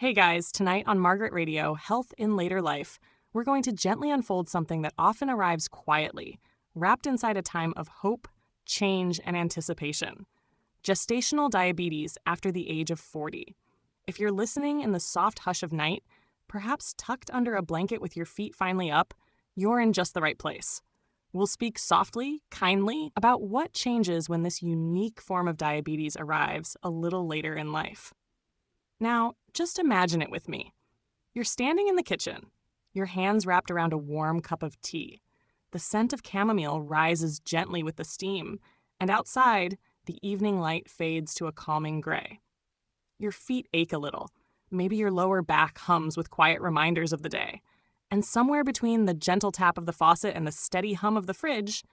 Hey guys, tonight on Margaret Radio, Health in Later Life, we're going to gently unfold something that often arrives quietly, wrapped inside a time of hope, change, and anticipation. Gestational diabetes after the age of 40. If you're listening in the soft hush of night, perhaps tucked under a blanket with your feet finally up, you're in just the right place. We'll speak softly, kindly, about what changes when this unique form of diabetes arrives a little later in life. Now, just imagine it with me. You're standing in the kitchen, your hands wrapped around a warm cup of tea. The scent of chamomile rises gently with the steam, and outside, the evening light fades to a calming gray. Your feet ache a little. Maybe your lower back hums with quiet reminders of the day. And somewhere between the gentle tap of the faucet and the steady hum of the fridge,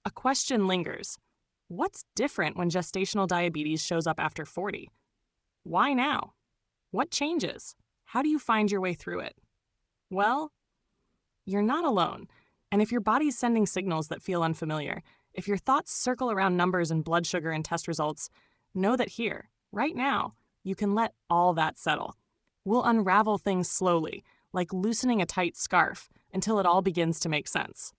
a question lingers. What's different when gestational diabetes shows up after 40? Why now? What changes? How do you find your way through it? Well, you're not alone. And if your body's sending signals that feel unfamiliar, if your thoughts circle around numbers and blood sugar and test results, know that here, right now, you can let all that settle. We'll unravel things slowly, like loosening a tight scarf, until it all begins to make sense.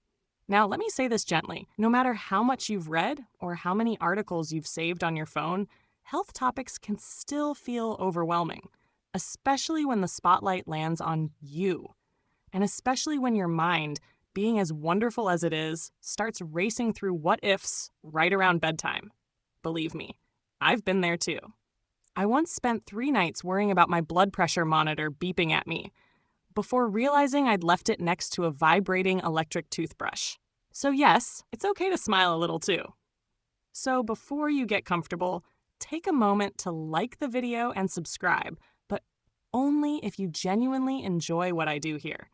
Now, let me say this gently. No matter how much you've read or how many articles you've saved on your phone, health topics can still feel overwhelming, especially when the spotlight lands on you, and especially when your mind, being as wonderful as it is, starts racing through what-ifs right around bedtime. Believe me, I've been there too. I once spent 3 nights worrying about my blood pressure monitor beeping at me, before realizing I'd left it next to a vibrating electric toothbrush. So yes, it's okay to smile a little too. So before you get comfortable, take a moment to like the video and subscribe, but only if you genuinely enjoy what I do here.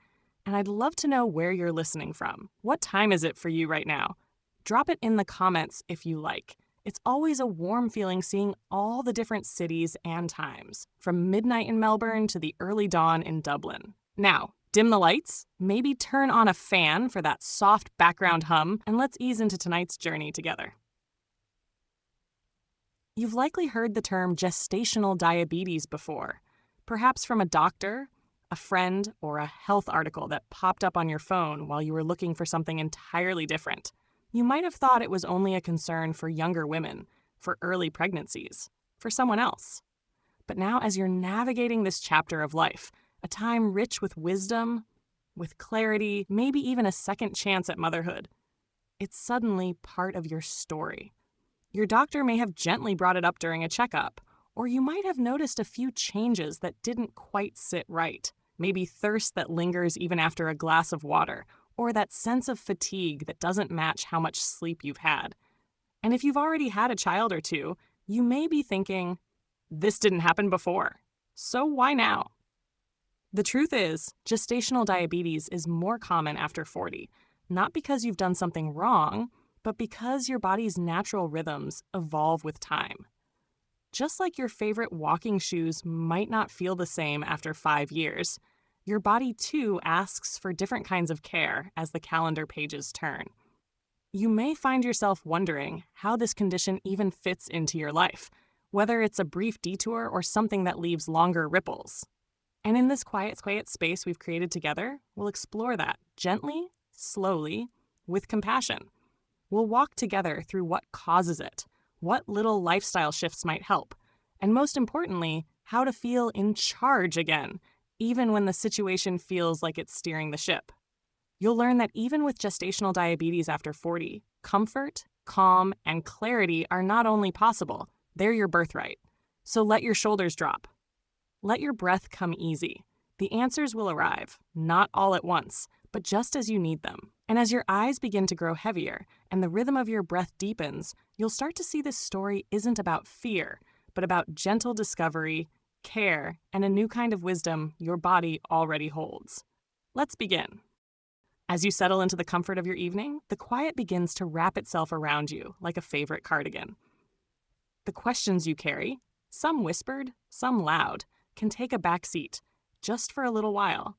And I'd love to know where you're listening from. What time is it for you right now? Drop it in the comments if you like. It's always a warm feeling seeing all the different cities and times, from midnight in Melbourne to the early dawn in Dublin. Now, dim the lights, maybe turn on a fan for that soft background hum, and let's ease into tonight's journey together. You've likely heard the term gestational diabetes before, perhaps from a doctor, a friend, or a health article that popped up on your phone while you were looking for something entirely different. You might have thought it was only a concern for younger women, for early pregnancies, for someone else. But now, as you're navigating this chapter of life, a time rich with wisdom, with clarity, maybe even a second chance at motherhood, it's suddenly part of your story. Your doctor may have gently brought it up during a checkup, or you might have noticed a few changes that didn't quite sit right. Maybe thirst that lingers even after a glass of water, or that sense of fatigue that doesn't match how much sleep you've had. And if you've already had a child or two, you may be thinking, this didn't happen before, so why now? The truth is, gestational diabetes is more common after 40, not because you've done something wrong, but because your body's natural rhythms evolve with time. Just like your favorite walking shoes might not feel the same after 5 years, your body too asks for different kinds of care as the calendar pages turn. You may find yourself wondering how this condition even fits into your life, whether it's a brief detour or something that leaves longer ripples. And in this quiet space we've created together, we'll explore that gently, slowly, with compassion. We'll walk together through what causes it, what little lifestyle shifts might help, and most importantly, how to feel in charge again, even when the situation feels like it's steering the ship. You'll learn that even with gestational diabetes after 40, comfort, calm, and clarity are not only possible, they're your birthright. So let your shoulders drop. Let your breath come easy. The answers will arrive, not all at once, but just as you need them. And as your eyes begin to grow heavier and the rhythm of your breath deepens, you'll start to see this story isn't about fear, but about gentle discovery, care, and a new kind of wisdom your body already holds. Let's begin. As you settle into the comfort of your evening, the quiet begins to wrap itself around you like a favorite cardigan. The questions you carry, some whispered, some loud, can take a back seat, just for a little while.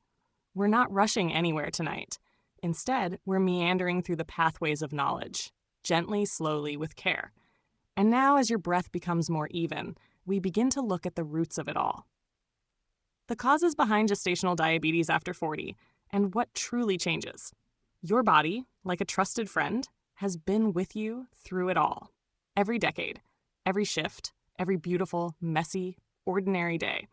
We're not rushing anywhere tonight. Instead, we're meandering through the pathways of knowledge, gently, slowly, with care. And now, as your breath becomes more even, we begin to look at the roots of it all. the causes behind gestational diabetes after 40, and what truly changes. Your body, like a trusted friend, has been with you through it all. Every decade, every shift, every beautiful, messy, ordinary day.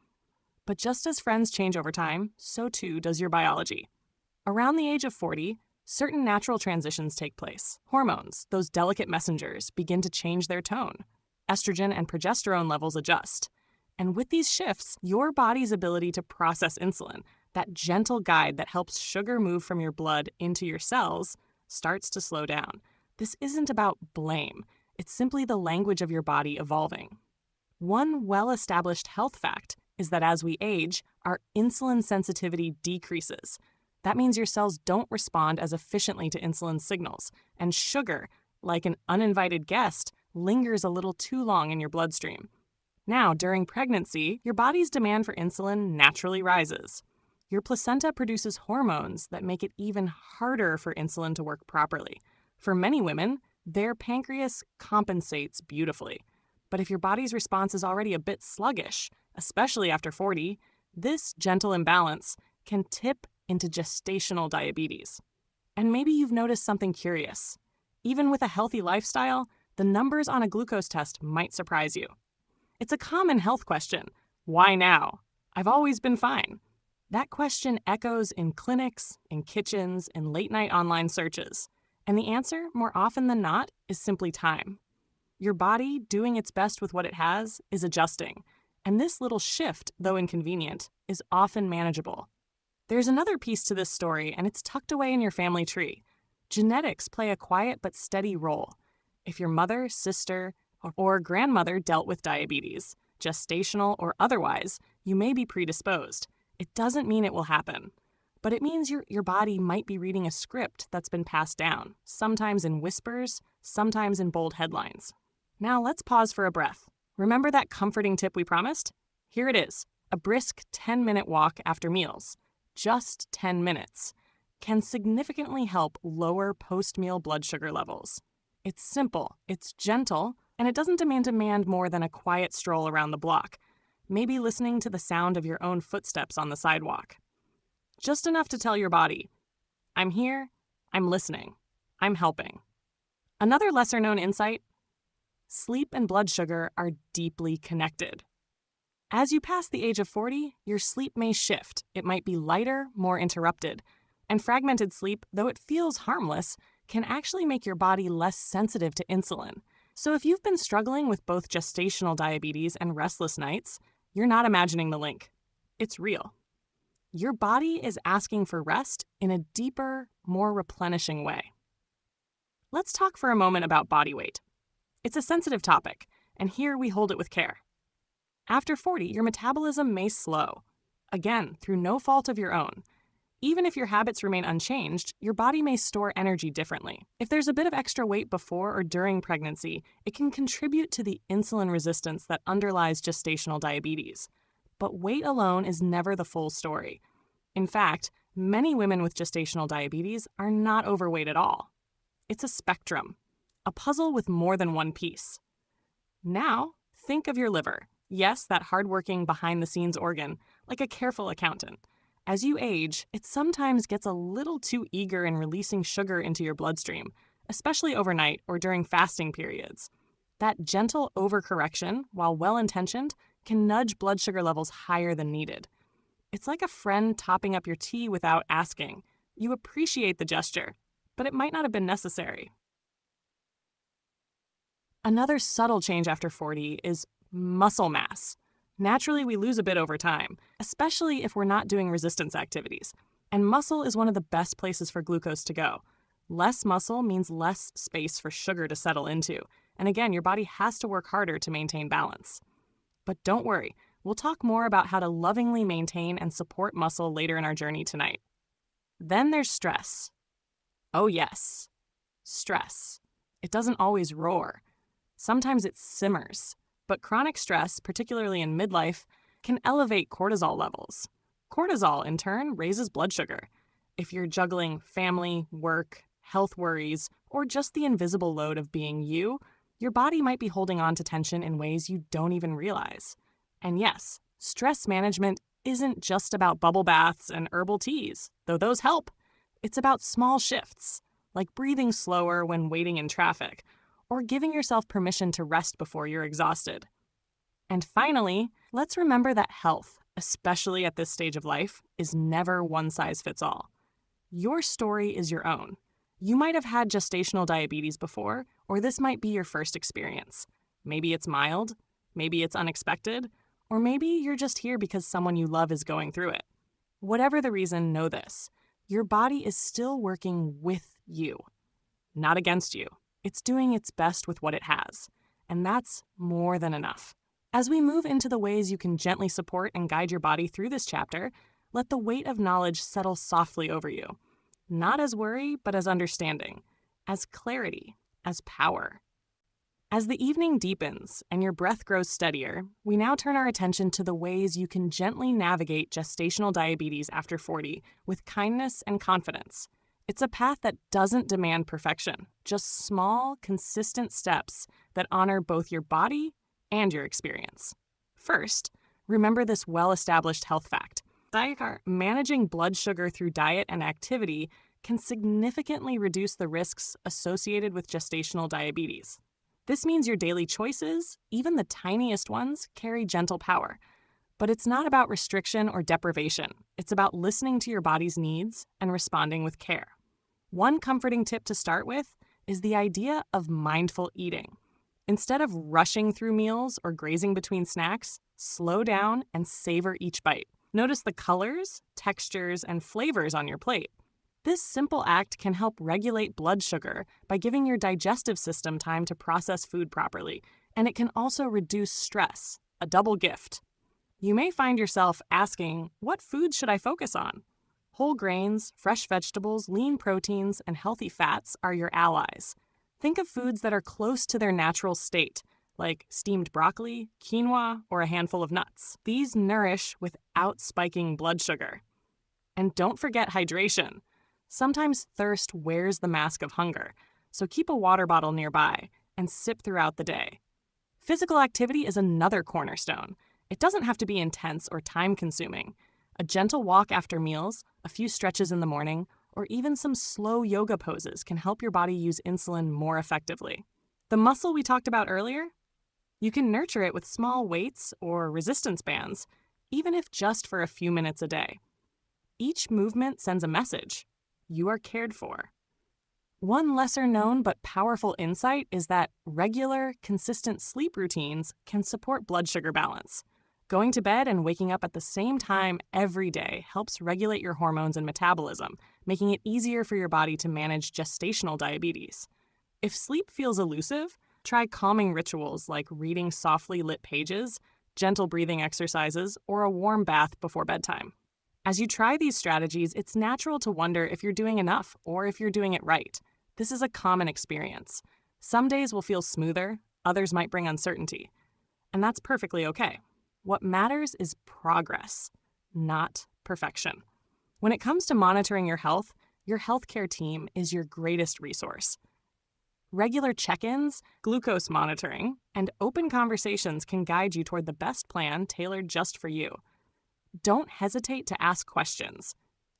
But just as friends change over time, so too does your biology. Around the age of 40, certain natural transitions take place. Hormones, those delicate messengers, begin to change their tone. Estrogen and progesterone levels adjust. And with these shifts, your body's ability to process insulin, that gentle guide that helps sugar move from your blood into your cells, starts to slow down. This isn't about blame. It's simply the language of your body evolving. One well-established health fact is that as we age, our insulin sensitivity decreases. That means your cells don't respond as efficiently to insulin signals, and sugar, like an uninvited guest, lingers a little too long in your bloodstream. Now, during pregnancy, your body's demand for insulin naturally rises. Your placenta produces hormones that make it even harder for insulin to work properly. For many women, their pancreas compensates beautifully. But if your body's response is already a bit sluggish, especially after 40, this gentle imbalance can tip into gestational diabetes. And maybe you've noticed something curious. Even with a healthy lifestyle, the numbers on a glucose test might surprise you. It's a common health question. Why now? I've always been fine. That question echoes in clinics, in kitchens, in late-night online searches. And the answer, more often than not, is simply time. Your body, doing its best with what it has, is adjusting. And this little shift, though inconvenient, is often manageable. There's another piece to this story, and it's tucked away in your family tree. Genetics play a quiet but steady role. If your mother, sister, or grandmother dealt with diabetes, gestational or otherwise, you may be predisposed. It doesn't mean it will happen. But it means your body might be reading a script that's been passed down, sometimes in whispers, sometimes in bold headlines. Now let's pause for a breath. Remember that comforting tip we promised? Here it is, a brisk 10-minute walk after meals. Just 10 minutes can significantly help lower post-meal blood sugar levels. It's simple, it's gentle, and it doesn't demand more than a quiet stroll around the block, maybe listening to the sound of your own footsteps on the sidewalk. Just enough to tell your body, I'm here, I'm listening, I'm helping. Another lesser-known insight, sleep and blood sugar are deeply connected. As you pass the age of 40, your sleep may shift. It might be lighter, more interrupted. And fragmented sleep, though it feels harmless, can actually make your body less sensitive to insulin. So if you've been struggling with both gestational diabetes and restless nights, you're not imagining the link. It's real. Your body is asking for rest in a deeper, more replenishing way. Let's talk for a moment about body weight. It's a sensitive topic, and here we hold it with care. After 40, your metabolism may slow, again, through no fault of your own. Even if your habits remain unchanged, your body may store energy differently. If there's a bit of extra weight before or during pregnancy, it can contribute to the insulin resistance that underlies gestational diabetes. But weight alone is never the full story. In fact, many women with gestational diabetes are not overweight at all. It's a spectrum, a puzzle with more than one piece. Now, think of your liver. Yes, that hardworking behind-the-scenes organ, like a careful accountant. As you age, it sometimes gets a little too eager in releasing sugar into your bloodstream, especially overnight or during fasting periods. That gentle overcorrection, while well-intentioned, can nudge blood sugar levels higher than needed. It's like a friend topping up your tea without asking. You appreciate the gesture, but it might not have been necessary. Another subtle change after 40 is muscle mass. Naturally, we lose a bit over time, especially if we're not doing resistance activities. And muscle is one of the best places for glucose to go. Less muscle means less space for sugar to settle into. And again, your body has to work harder to maintain balance. But don't worry, we'll talk more about how to lovingly maintain and support muscle later in our journey tonight. Then there's stress. Oh yes, stress. It doesn't always roar. Sometimes it simmers. But chronic stress, particularly in midlife, can elevate cortisol levels. Cortisol, in turn, raises blood sugar. If you're juggling family, work, health worries, or just the invisible load of being you, your body might be holding on to tension in ways you don't even realize. And yes, stress management isn't just about bubble baths and herbal teas, though those help. It's about small shifts, like breathing slower when waiting in traffic, or giving yourself permission to rest before you're exhausted. And finally, let's remember that health, especially at this stage of life, is never one size fits all. Your story is your own. You might have had gestational diabetes before, or this might be your first experience. Maybe it's mild, maybe it's unexpected, or maybe you're just here because someone you love is going through it. Whatever the reason, know this. Your body is still working with you, not against you. It's doing its best with what it has, and that's more than enough. As we move into the ways you can gently support and guide your body through this chapter, let the weight of knowledge settle softly over you. Not as worry, but as understanding, as clarity, as power. As the evening deepens and your breath grows steadier, we now turn our attention to the ways you can gently navigate gestational diabetes after 40 with kindness and confidence. It's a path that doesn't demand perfection, just small, consistent steps that honor both your body and your experience. First, remember this well-established health fact. Managing blood sugar through diet and activity can significantly reduce the risks associated with gestational diabetes. This means your daily choices, even the tiniest ones, carry gentle power. But it's not about restriction or deprivation. It's about listening to your body's needs and responding with care. One comforting tip to start with is the idea of mindful eating. Instead of rushing through meals or grazing between snacks, slow down and savor each bite. Notice the colors, textures, and flavors on your plate. This simple act can help regulate blood sugar by giving your digestive system time to process food properly, and it can also reduce stress, a double gift. You may find yourself asking, what foods should I focus on? Whole grains, fresh vegetables, lean proteins, and healthy fats are your allies. Think of foods that are close to their natural state, like steamed broccoli, quinoa, or a handful of nuts. These nourish without spiking blood sugar. And don't forget hydration. Sometimes thirst wears the mask of hunger, so keep a water bottle nearby and sip throughout the day. Physical activity is another cornerstone. It doesn't have to be intense or time-consuming. A gentle walk after meals, a few stretches in the morning, or even some slow yoga poses can help your body use insulin more effectively. The muscle we talked about earlier? You can nurture it with small weights or resistance bands, even if just for a few minutes a day. Each movement sends a message. You are cared for. One lesser-known but powerful insight is that regular, consistent sleep routines can support blood sugar balance. Going to bed and waking up at the same time every day helps regulate your hormones and metabolism, making it easier for your body to manage gestational diabetes. If sleep feels elusive, try calming rituals like reading softly lit pages, gentle breathing exercises, or a warm bath before bedtime. As you try these strategies, it's natural to wonder if you're doing enough or if you're doing it right. This is a common experience. Some days will feel smoother, others might bring uncertainty. And that's perfectly okay. What matters is progress, not perfection. When it comes to monitoring your healthcare team is your greatest resource. Regular check-ins, glucose monitoring, and open conversations can guide you toward the best plan tailored just for you. Don't hesitate to ask questions,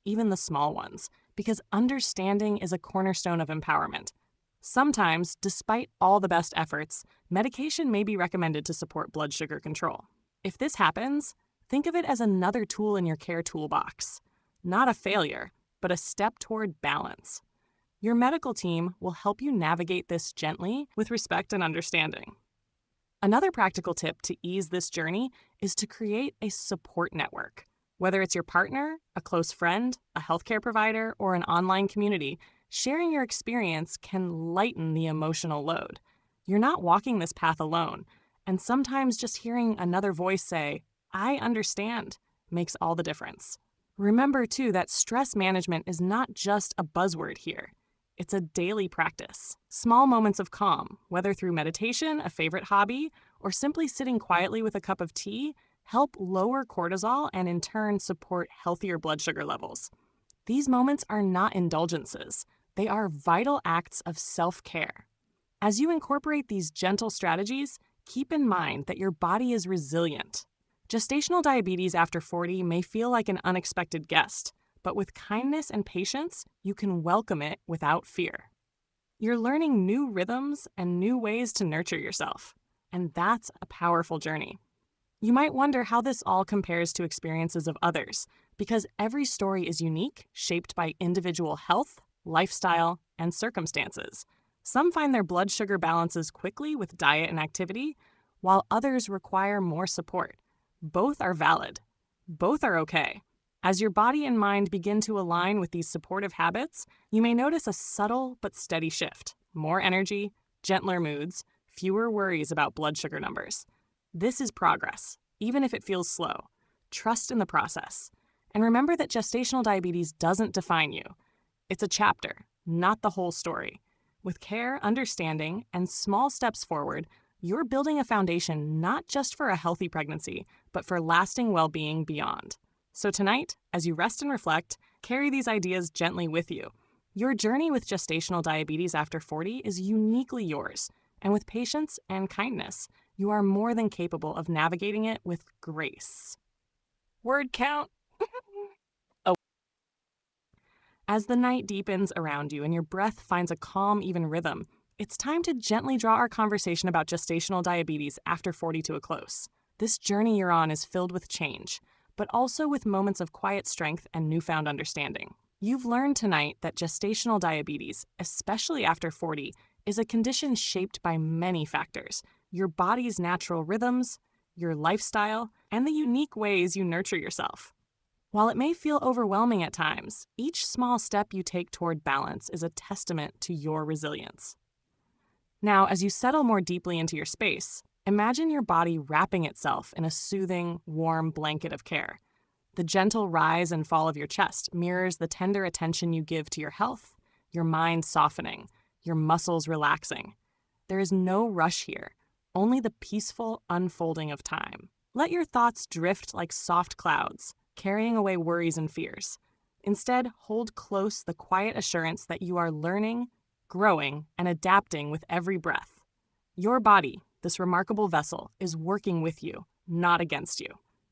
even the small ones, because understanding is a cornerstone of empowerment. Sometimes, despite all the best efforts, medication may be recommended to support blood sugar control. If this happens, think of it as another tool in your care toolbox. Not a failure, but a step toward balance. Your medical team will help you navigate this gently with respect and understanding. Another practical tip to ease this journey is to create a support network. Whether it's your partner, a close friend, a healthcare provider, or an online community, sharing your experience can lighten the emotional load. You're not walking this path alone, and sometimes just hearing another voice say, "I understand," makes all the difference. Remember, too, that stress management is not just a buzzword here. It's a daily practice. Small moments of calm, whether through meditation, a favorite hobby, or simply sitting quietly with a cup of tea, help lower cortisol and in turn support healthier blood sugar levels. These moments are not indulgences. They are vital acts of self-care. As you incorporate these gentle strategies, keep in mind that your body is resilient. Gestational diabetes after 40 may feel like an unexpected guest, but with kindness and patience, you can welcome it without fear. You're learning new rhythms and new ways to nurture yourself, and that's a powerful journey. You might wonder how this all compares to experiences of others, because every story is unique, shaped by individual health, lifestyle, and circumstances. Some find their blood sugar balances quickly with diet and activity, while others require more support. Both are valid. Both are okay. As your body and mind begin to align with these supportive habits, you may notice a subtle but steady shift. More energy, gentler moods, fewer worries about blood sugar numbers. This is progress, even if it feels slow. Trust in the process. And remember that gestational diabetes doesn't define you. It's a chapter, not the whole story. With care, understanding, and small steps forward, you're building a foundation not just for a healthy pregnancy, but for lasting well-being beyond. So tonight, as you rest and reflect, carry these ideas gently with you. Your journey with gestational diabetes after 40 is uniquely yours, and with patience and kindness, you are more than capable of navigating it with grace. Word count. Oh. As the night deepens around you and your breath finds a calm, even rhythm, it's time to gently draw our conversation about gestational diabetes after 40 to a close. This journey you're on is filled with change, but also with moments of quiet strength and newfound understanding. You've learned tonight that gestational diabetes, especially after 40, is a condition shaped by many factors: your body's natural rhythms, your lifestyle, and the unique ways you nurture yourself. While it may feel overwhelming at times, each small step you take toward balance is a testament to your resilience. Now, as you settle more deeply into your space, imagine your body wrapping itself in a soothing, warm blanket of care. The gentle rise and fall of your chest mirrors the tender attention you give to your health, your mind softening, your muscles relaxing. There is no rush here, only the peaceful unfolding of time. Let your thoughts drift like soft clouds, carrying away worries and fears. Instead, hold close the quiet assurance that you are learning, growing, and adapting with every breath. Your body, this remarkable vessel, is working with you, not against you.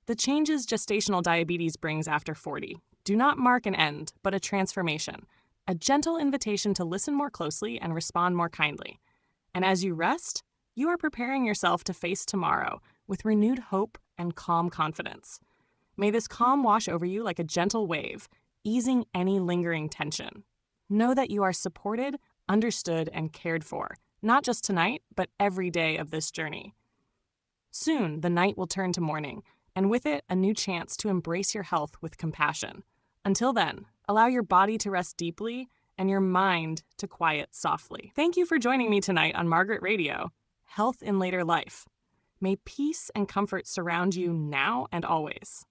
The changes gestational diabetes brings after 40 do not mark an end, but a transformation, a gentle invitation to listen more closely and respond more kindly. And as you rest, you are preparing yourself to face tomorrow with renewed hope and calm confidence. May this calm wash over you like a gentle wave, easing any lingering tension. Know that you are supported, understood, and cared for, not just tonight, but every day of this journey. Soon, the night will turn to morning, and with it, a new chance to embrace your health with compassion. Until then, allow your body to rest deeply and your mind to quiet softly. Thank you for joining me tonight on Margaret Radio, Health in Later Life. May peace and comfort surround you now and always.